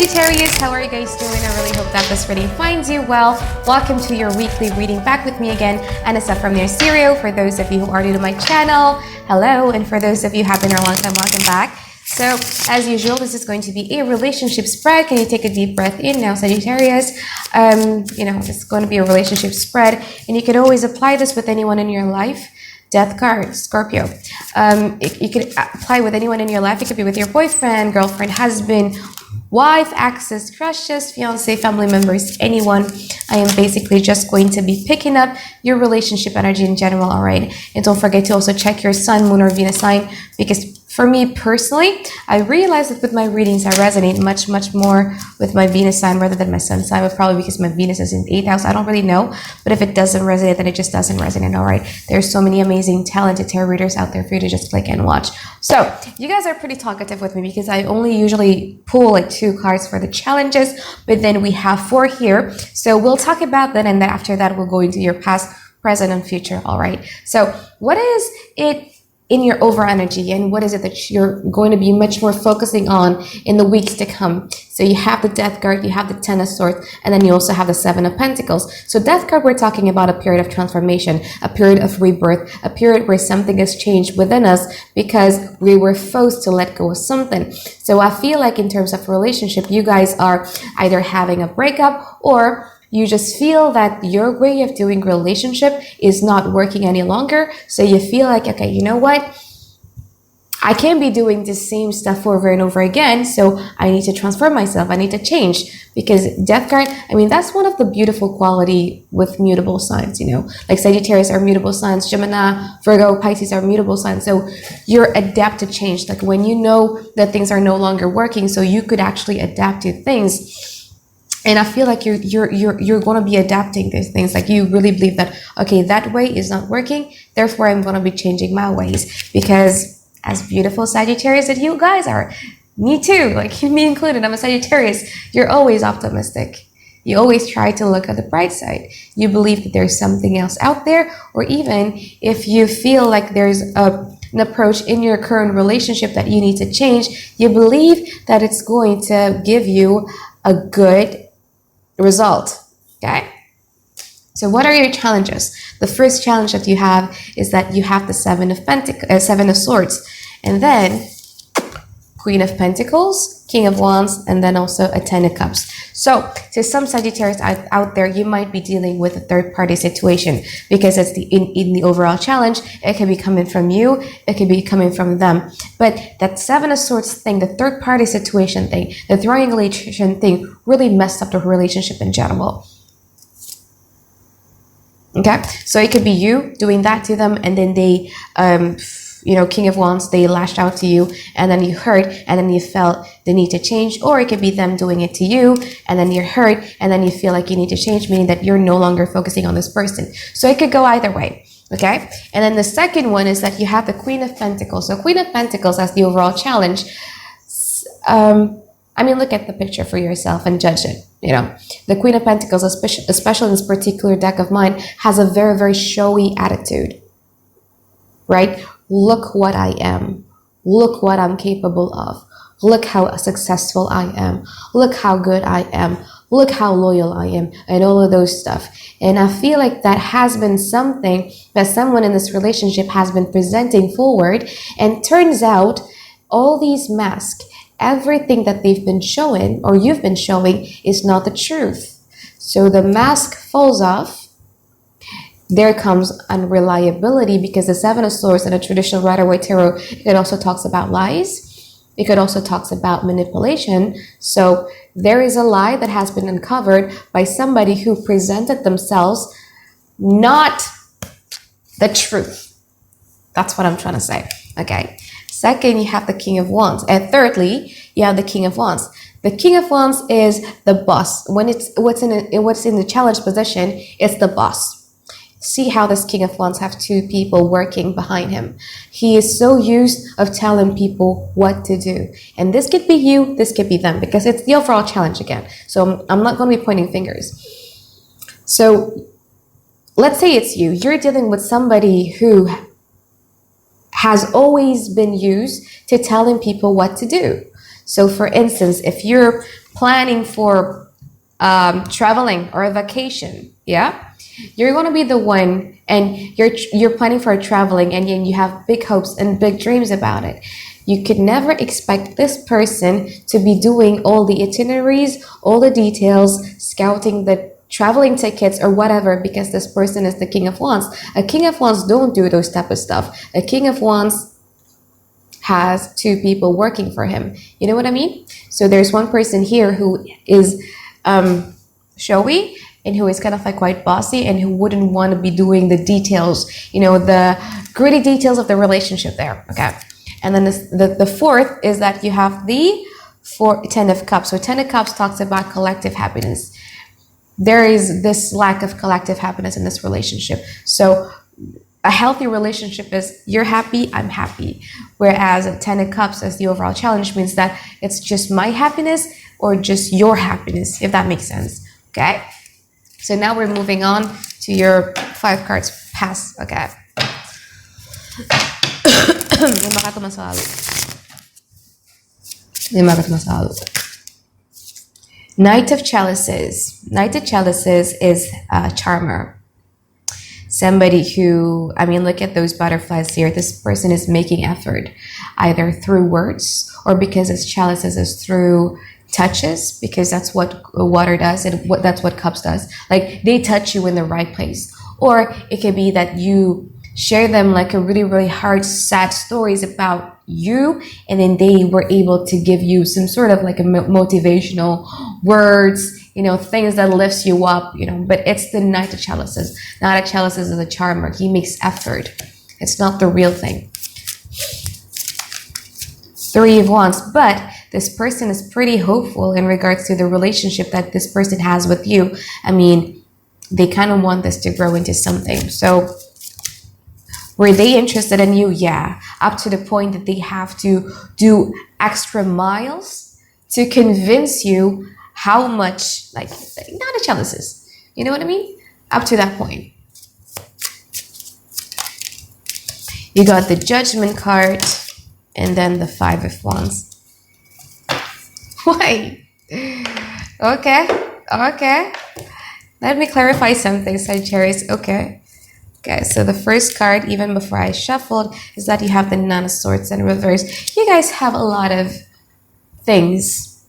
Sagittarius, how are you guys doing? I really hope that this reading finds you well. Welcome to your weekly reading. Back with me again, Anisa from your Stereo. For those of you who are new to my channel, hello. And for those of you who have been here a long time, welcome back. So, as usual, this is going to be a relationship spread. Can you take a deep breath in now, Sagittarius? This is going to be a relationship spread. And you can always apply this with anyone in your life. Death card, Scorpio. You could apply with anyone in your life. It could be with your boyfriend, girlfriend, husband, wife, exes, crushes, fiance, family members, anyone. I am basically just going to be picking up your relationship energy in general, all right? And don't forget to also check your sun, moon, or Venus sign, because for me personally, I realize that with my readings, I resonate much, much more with my Venus sign rather than my sun sign, but probably because my Venus is in the 8th house. I don't really know, but if it doesn't resonate, then it just doesn't resonate, all right? There's so many amazing, talented tarot readers out there for you to just click and watch. So, you guys are pretty talkative with me because I only usually pull like 2 cards for the challenges, but then we have 4 here. So, we'll talk about that, and then after that, we'll go into your past, present, and future, all right? So, what is it in your over energy, and what is it that you're going to be much more focusing on in the weeks to come? So you have the Death card, you have the 10 of Swords, and then you also have the 7 of Pentacles. So Death card, we're talking about a period of transformation, a period of rebirth, a period where something has changed within us because we were forced to let go of something. So I feel like in terms of relationship, you guys are either having a breakup or you just feel that your way of doing relationship is not working any longer. So you feel like, okay, you know what? I can't be doing the same stuff over and over again. So I need to transform myself. I need to change, because Death card, I mean, that's one of the beautiful quality with mutable signs, you know, like Sagittarius are mutable signs, Gemini, Virgo, Pisces are mutable signs. So you're adapt to change. Like when you know that things are no longer working, so you could actually adapt to things. And I feel like you're going to be adapting these things. Like you really believe that, okay, that way is not working, therefore I'm going to be changing my ways. Because as beautiful Sagittarius that you guys are, me too, like me included, I'm a Sagittarius, you're always optimistic. You always try to look at the bright side. You believe that there's something else out there, or even if you feel like there's an approach in your current relationship that you need to change, you believe that it's going to give you a good result. Okay, so what are your challenges? The first challenge that you have is that you have the 7 of Swords, and then Queen of Pentacles, King of Wands, and then also a 10 of Cups. So to some Sagittarius out there, you might be dealing with a third-party situation, because it's in the overall challenge. It can be coming from you, it can be coming from them. But that 7 of Swords thing, the third-party situation thing, the triangulation thing, really messed up the relationship in general. Okay, so it could be you doing that to them, and then they King of Wands, they lashed out to you, and then you hurt, and then you felt the need to change. Or it could be them doing it to you, and then you're hurt, and then you feel like you need to change, meaning that you're no longer focusing on this person. So it could go either way, okay? And then the second one is that you have the Queen of Pentacles. So Queen of Pentacles as the overall challenge. Look at the picture for yourself and judge it. You know, the Queen of Pentacles, especially in this particular deck of mine, has a very, very showy attitude, right? Look what I am. Look what I'm capable of. Look how successful I am. Look how good I am. Look how loyal I am, and all of those stuff. And I feel like that has been something that someone in this relationship has been presenting forward, and turns out all these masks, everything that they've been showing or you've been showing is not the truth. So the mask falls off. There comes unreliability, because the 7 of Swords in a traditional Rider-Waite tarot, it also talks about lies. It could also talks about manipulation. So there is a lie that has been uncovered by somebody who presented themselves not the truth. That's what I'm trying to say. Okay. Second, you have the King of Wands. And thirdly, you have the King of Wands. The King of Wands is the boss. When it's what's in the challenge position, it's the boss. See how this King of Wands have 2 people working behind him. He is so used of telling people what to do. And this could be you, this could be them, because it's the overall challenge again. So I'm not going to be pointing fingers. So let's say it's you. You're dealing with somebody who has always been used to telling people what to do. So for instance, if you're planning for traveling or a vacation, yeah, you're going to be the one, and you're planning for traveling, and you have big hopes and big dreams about it. You could never expect this person to be doing all the itineraries, all the details, scouting the traveling tickets or whatever, because this person is the King of Wands. A King of Wands don't do those type of stuff. A King of Wands has two people working for him. You know what I mean? So there's one person here who is showy, and who is kind of like quite bossy, and who wouldn't want to be doing the details, the gritty details of the relationship there. Okay. And then the fourth is that you have the Ten of Cups. So Ten of Cups talks about collective happiness. There is this lack of collective happiness in this relationship. So a healthy relationship is you're happy, I'm happy. Whereas a Ten of Cups as the overall challenge means that it's just my happiness or just your happiness, if that makes sense. Okay? So now we're moving on to your 5 cards past. Okay. Lima kartu masa lalu. Knight of Chalices. Knight of Chalices is a charmer. Somebody who, look at those butterflies here. This person is making effort, either through words or because it's chalices is through touches, because that's what water does and that's what cups does. Like they touch you in the right place. Or it could be that you share them like a really, really hard, sad stories about you, and then they were able to give you some sort of like a motivational words, things that lifts you up, but it's the Knight of Chalices. Knight of Chalices is a charmer. He makes effort. It's not the real thing. 3 of Wands, but this person is pretty hopeful in regards to the relationship that this person has with you. They kind of want this to grow into something. So were they interested in you? Yeah. Up to the point that they have to do extra miles to convince you how much, not a chalices. You know what I mean? Up to that point. You got the Judgment card and then the 5 of Wands. Why? Okay. Let me clarify something, Sagittarius. Okay, so the first card, even before I shuffled, is that you have the Nine of Swords in reverse. You guys have a lot of things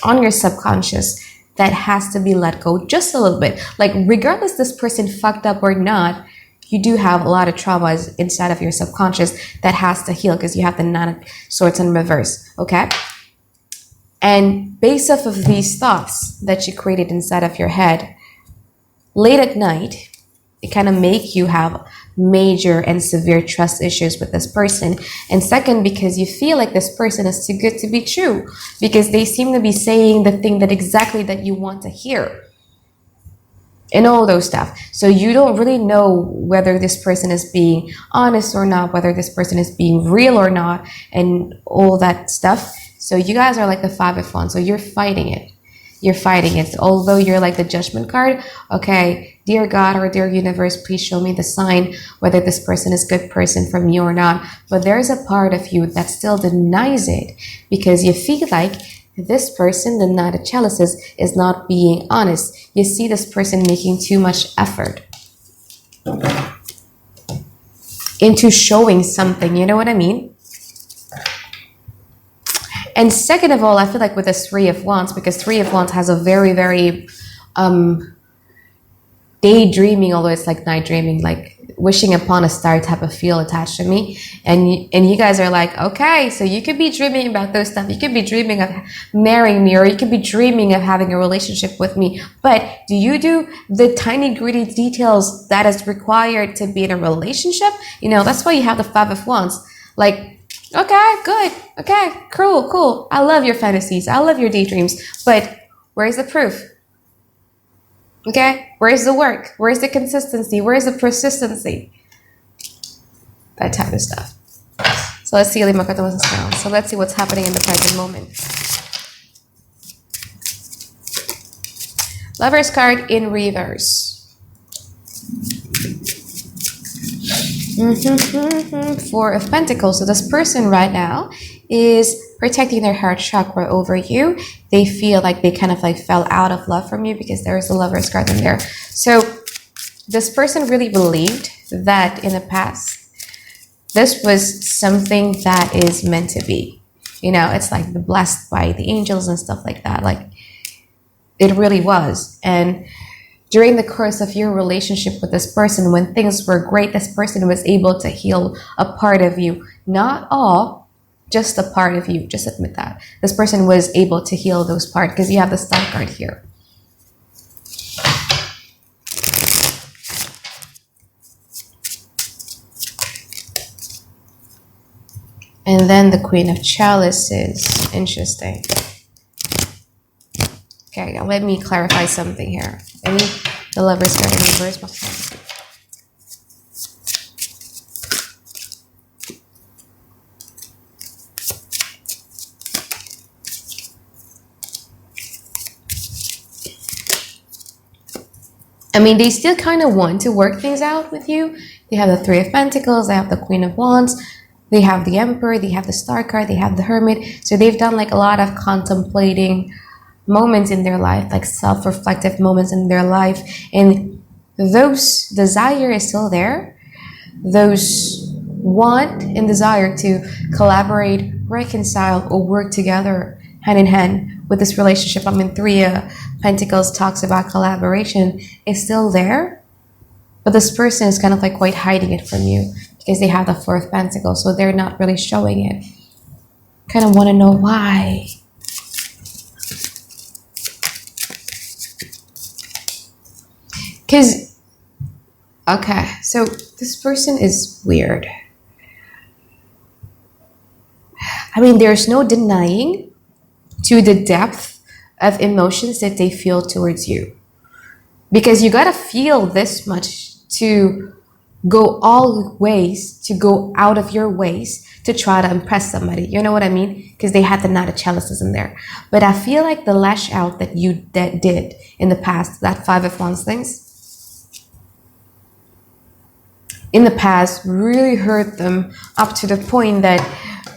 on your subconscious that has to be let go just a little bit. Like, regardless this person fucked up or not, you do have a lot of traumas inside of your subconscious that has to heal, because you have the Nine of Swords in reverse, okay? And based off of these thoughts that you created inside of your head, late at night, it kind of make you have major and severe trust issues with this person. And second, because you feel like this person is too good to be true, because they seem to be saying the thing that exactly that you want to hear and all those stuff. So you don't really know whether this person is being honest or not, whether this person is being real or not, and all that stuff. So you guys are like the 5 of Wands. So you're fighting it. Although you're like the Judgment card. Okay, dear God or dear universe, please show me the sign whether this person is a good person from you or not. But there's a part of you that still denies it, because you feel like this person, the Knight of Chalices, is not being honest. You see this person making too much effort into showing something. You know what I mean? And second of all, I feel like with this 3 of Wands, because 3 of Wands has a very, very daydreaming, although it's like night dreaming, like wishing upon a star type of feel attached to me. And you guys are like, okay, so you could be dreaming about those stuff. You could be dreaming of marrying me, or you could be dreaming of having a relationship with me. But do you do the tiny gritty details that is required to be in a relationship? That's why you have the 5 of Wands. Like, okay, good. Okay, cool. I love your fantasies. I love your daydreams. But where's the proof? Okay, where's the work? Where's the consistency? Where's the persistency? That type of stuff. So let's see. So let's see what's happening in the present moment. Lover's card in reverse. Four of Pentacles. So this person right now is protecting their heart chakra over you. They feel like they kind of like fell out of love from you because there is a Lover's card in there. So this person really believed that in the past, this was something that is meant to be. You know, it's like the blessed by the angels and stuff like that. Like, it really was. And during the course of your relationship with this person, when things were great, this person was able to heal a part of you. Not all, just a part of you. Just admit that. This person was able to heal those parts because you have the Star card here. And then the Queen of Chalices. Interesting. Okay, now let me clarify something here. I need the Lover's card in reverse. I mean, they still kind of want to work things out with you. They have the Three of Pentacles, they have the Queen of Wands, they have the Emperor, they have the Star card, they have the Hermit. So they've done like a lot of contemplating moments in their life, like self-reflective moments in their life. And those desire is still there. Those want and desire to collaborate, reconcile, or work together hand in hand with this relationship. I mean, Three of Pentacles talks about collaboration is still there, but this person is kind of like quite hiding it from you because they have the Four of Pentacles, so they're not really showing it. Kind of want to know why. Because, okay, so this person is weird. I mean, there's no denying to the depth of emotions that they feel towards you. Because you gotta feel this much to go all ways, to go out of your ways to try to impress somebody. You know what I mean? Because they had the Knight of Chalices in there. But I feel like the lash out that you did in the past, that Five of Wands things, in the past really hurt them up to the point that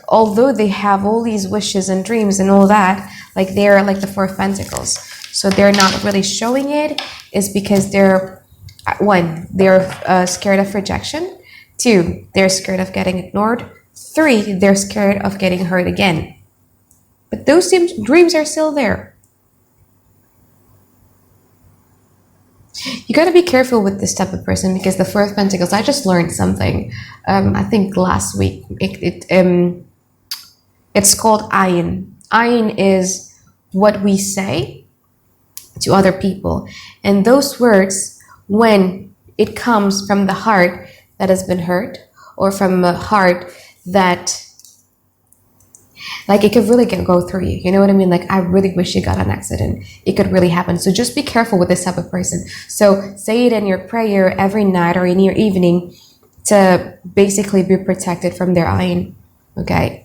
although they have all these wishes and dreams and all that, like they're like the Four of Pentacles. So they're not really showing it is because they're, one, they're scared of rejection. Two, they're scared of getting ignored. Three, they're scared of getting hurt again. But those dreams are still there. You got to be careful with this type of person because the Four of Pentacles, I just learned something. I think last week. It's called ayin. Ayin is what we say to other people. And those words, when it comes from the heart that has been hurt or from a heart that, like, it could really go through you. You know what I mean? Like, I really wish you got an accident. It could really happen. So just be careful with this type of person. So say it in your prayer every night or in your evening to basically be protected from their ayin. Okay?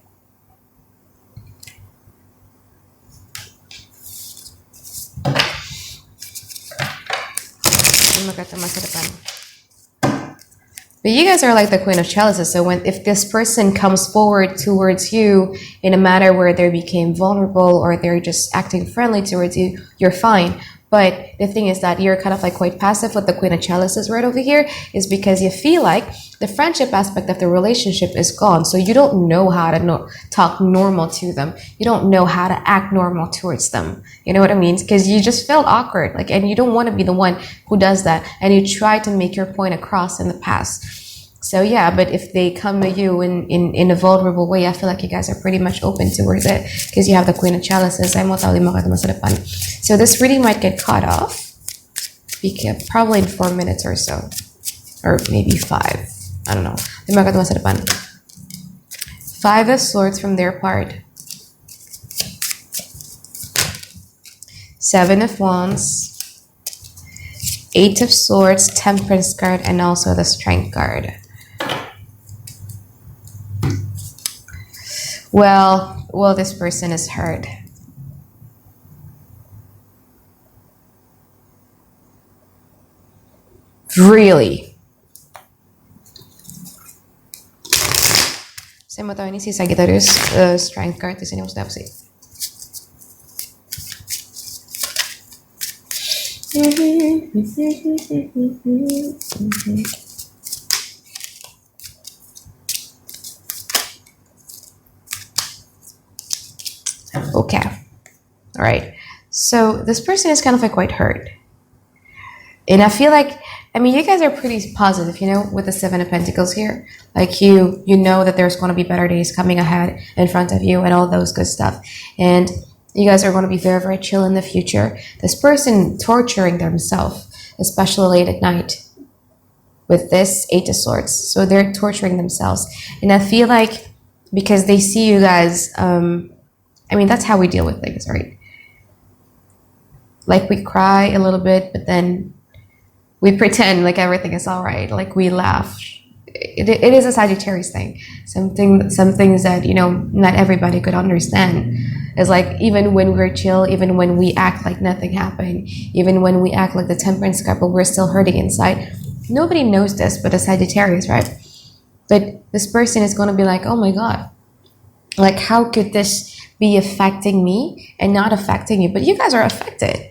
But you guys are like the Queen of Chalices. So if this person comes forward towards you in a matter where they became vulnerable or they're just acting friendly towards you, you're fine. But the thing is that you're kind of like quite passive with the Queen of Chalices right over here is because you feel like the friendship aspect of the relationship is gone. So you don't know how to talk normal to them. You don't know how to act normal towards them. You know what I mean? Because you just felt awkward, like, and you don't want to be the one who does that. And you try to make your point across in the past. So yeah, but if they come to you in a vulnerable way, I feel like you guys are pretty much open towards it because you have the Queen of Chalices. So this reading might get cut off because probably in 4 minutes or so, or maybe 5. I don't know. Five of Swords from their part. Seven of Wands. Eight of Swords, Temperance card, and also the Strength card. Well, this person is hurt. Really. Saya mau tahu ini si Sagittarius strength card di sini maksudnya apa sih? Okay. All right. So this person is kind of like quite hurt. And I feel like, I mean, you guys are pretty positive, you know, with the Seven of Pentacles here. Like you know that there's going to be better days coming ahead in front of you and all those good stuff. And you guys are going to be very, very chill in the future. This person torturing themselves, especially late at night with this Eight of Swords. So they're torturing themselves. And I feel like because they see you guys, I mean, that's how we deal with things, right? Like we cry a little bit, but then we pretend like everything is all right. Like we laugh. It is a Sagittarius thing. Some things that, you know, not everybody could understand. It's like even when we're chill, even when we act like nothing happened, even when we act like the Temperance card, but we're still hurting inside. Nobody knows this but the Sagittarius, right? But this person is going to be like, oh my God, like how could this be affecting me and not affecting you? But you guys are affected.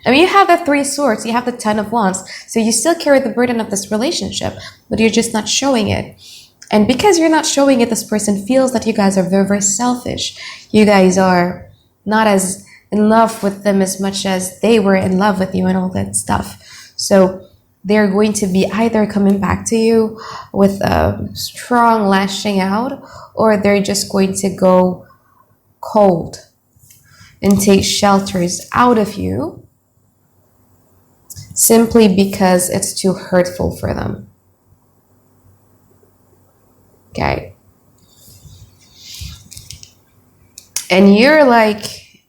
I mean, you have the Three Swords, you have the Ten of Wands, so you still carry the burden of this relationship, but you're just not showing it. And because you're not showing it, this person feels that you guys are very, very selfish. You guys are not as in love with them as much as they were in love with you and all that stuff. So they're going to be either coming back to you with a strong lashing out, or they're just going to go cold and take shelters out of you simply because it's too hurtful for them. Okay. And you're like,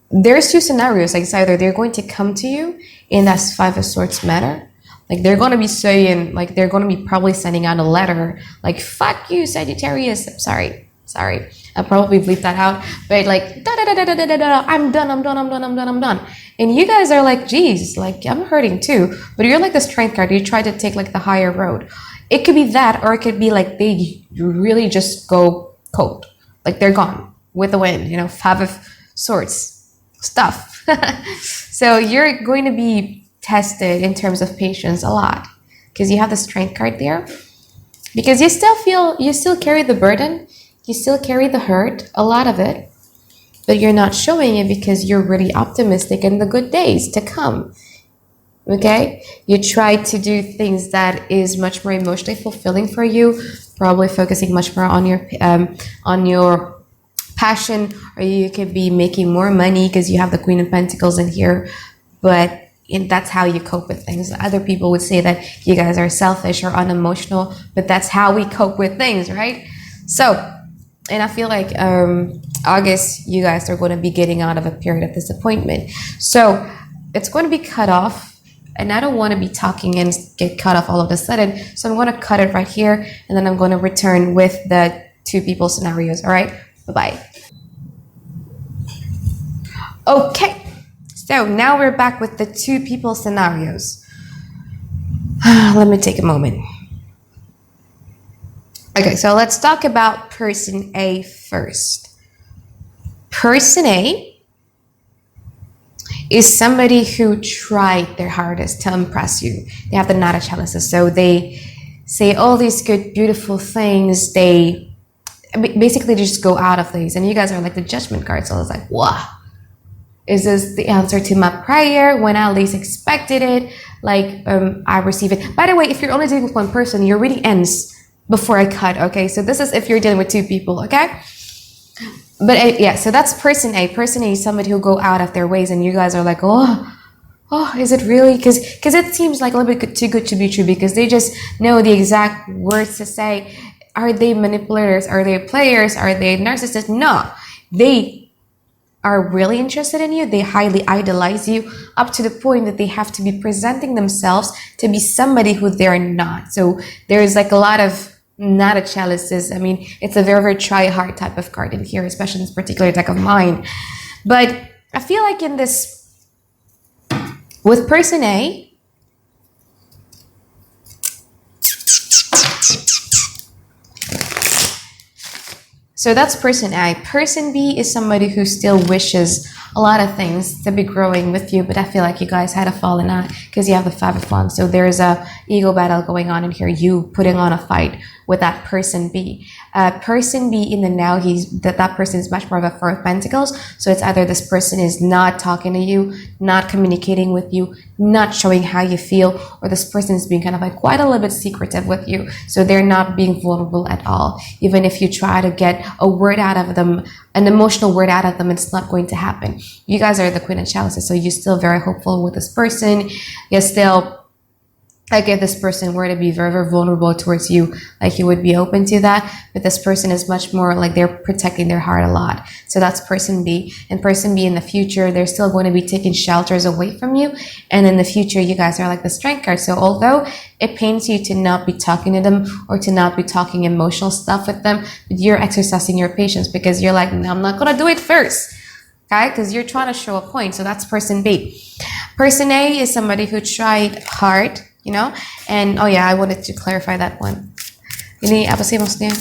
there's two scenarios. Like it's either they're going to come to you in that Five of Swords manner. Like they're going to be saying, like they're going to be probably sending out a letter like, fuck you, Sagittarius. Sorry. I'll probably bleep that out. But like, I'm done. And you guys are like, geez, like I'm hurting too. But you're like the Strength card. You try to take like the higher road. It could be that, or it could be like they really just go cold. Like they're gone with the wind, you know, Five of Swords stuff. So you're going to be tested in terms of patience a lot because you have the Strength card there. Because you still carry the burden. You still carry the hurt, a lot of it. But you're not showing it because you're really optimistic in the good days to come. Okay? You try to do things that is much more emotionally fulfilling for you, probably focusing much more on your passion, or you could be making more money because you have the Queen of Pentacles in here. But that's how you cope with things. Other people would say that you guys are selfish or unemotional, but that's how we cope with things, right? So, and I feel like August, you guys are going to be getting out of a period of disappointment. So it's going to be cut off. And I don't want to be talking and get cut off all of a sudden. So I'm going to cut it right here. And then I'm going to return with the two people scenarios. All right. Bye-bye. Okay. So now we're back with the two people scenarios. Let me take a moment. Okay, so let's talk about person A first. Person A is somebody who tried their hardest to impress you. They have the Nine of Chalices, so they say all these good, beautiful things. They basically just go out of things, and you guys are like the Judgment card, so it's like, wow. Is this the answer to my prayer when I least expected it? Like, I receive it. By the way, if you're only dealing with one person, your reading ends before I cut, okay? So this is if you're dealing with two people, okay? But yeah, so that's person A. Person A is somebody who go out of their ways, and you guys are like, oh, is it really? Because it seems like a little bit too good to be true, because they just know the exact words to say. Are they manipulators? Are they players? Are they narcissists? No, they are really interested in you. They highly idolize you up to the point that they have to be presenting themselves to be somebody who they're not. So there's like a lot of not a chalices. I mean, it's a very, very try hard type of card in here, especially in this particular deck of mine. But I feel like in this, with person A, So that's person A. Person B is somebody who still wishes a lot of things to be growing with you, but I feel like you guys had a falling out because you have the 5 of Wands. So there's a ego battle going on in here, you putting on a fight with that person B. Person B in the now, that person is much more of a 4 of Pentacles. So it's either this person is not talking to you, not communicating with you, not showing how you feel, or this person is being kind of like quite a little bit secretive with you. So they're not being vulnerable at all. Even if you try to get a word out of them, an emotional word out of them, it's not going to happen. You guys are the Queen of Chalices, so you're still very hopeful with this person. You're still, like, if this person were to be very, very vulnerable towards you, like, you would be open to that. But this person is much more like they're protecting their heart a lot. So that's person B. And person B in the future, they're still going to be taking shelters away from you. And in the future, you guys are like the Strength card. So although it pains you to not be talking to them or to not be talking emotional stuff with them, but you're exercising your patience because you're like, no, I'm not going to do it first. Okay, because you're trying to show a point. So that's person B. Person A is somebody who tried hard, you know, and oh yeah, I wanted to clarify that one. Ini apa sih maksudnya?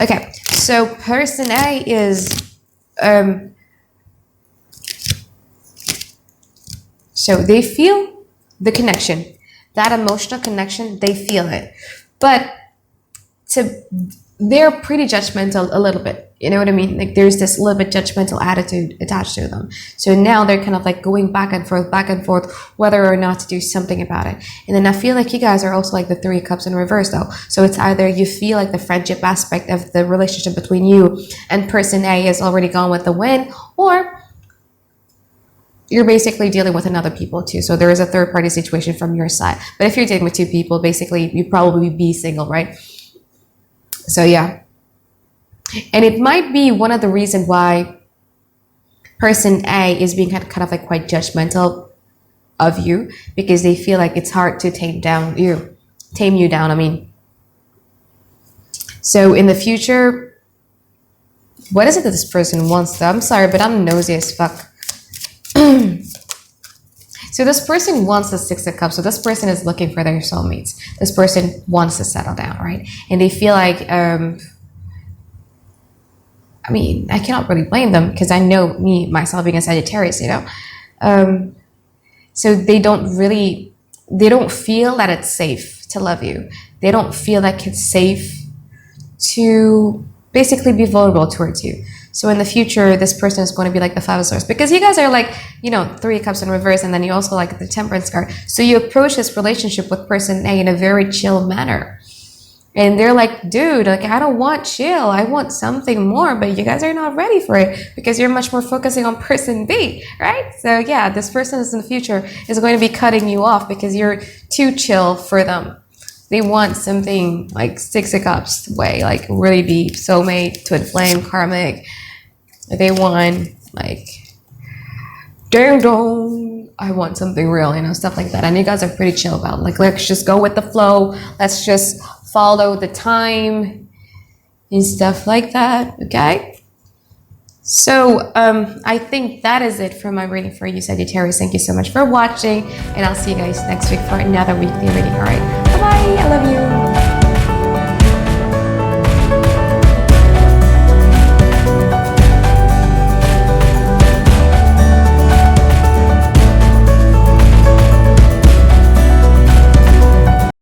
Okay, so person A is so they feel the connection. That emotional connection, they feel it. But they're pretty judgmental a little bit. You know what I mean? Like, there's this little bit judgmental attitude attached to them. So now they're kind of like going back and forth, whether or not to do something about it. And then I feel like you guys are also like the 3 of Cups in reverse though. So it's either you feel like the friendship aspect of the relationship between you and person A is already gone with the wind, or you're basically dealing with another people too. So there is a third party situation from your side. But if you're dealing with 2 people, basically you probably be single, right? So yeah. And it might be one of the reasons why person A is being kind of like quite judgmental of you, because they feel like it's hard to tame you down, I mean. So in the future, what is it that this person wants though? I'm sorry, but I'm nosy as fuck. So this person wants the 6 of Cups. So this person is looking for their soulmates. This person wants to settle down, right? And they feel like, I mean, I cannot really blame them because I know myself being a Sagittarius, you know? So they don't feel that it's safe to love you. They don't feel like it's safe to basically be vulnerable towards you. So in the future, this person is going to be like the 5 of Swords, because you guys are like, you know, 3 of Cups in reverse, and then you also like the Temperance card. So you approach this relationship with person A in a very chill manner. And they're like, dude, like, I don't want chill. I want something more, but you guys are not ready for it because you're much more focusing on person B, right? So yeah, this person is in the future is going to be cutting you off because you're too chill for them. They want something like 6 of Cups way, like really deep, soulmate, twin flame, karmic. They want like, ding dong, I want something real, you know, stuff like that. And you guys are pretty chill about it. Like, let's just go with the flow. Let's just follow the time and stuff like that. Okay. So I think that is it for my reading for you, Sagittarius. Thank you so much for watching, and I'll see you guys next week for another weekly reading. All right. Bye-bye. I love you.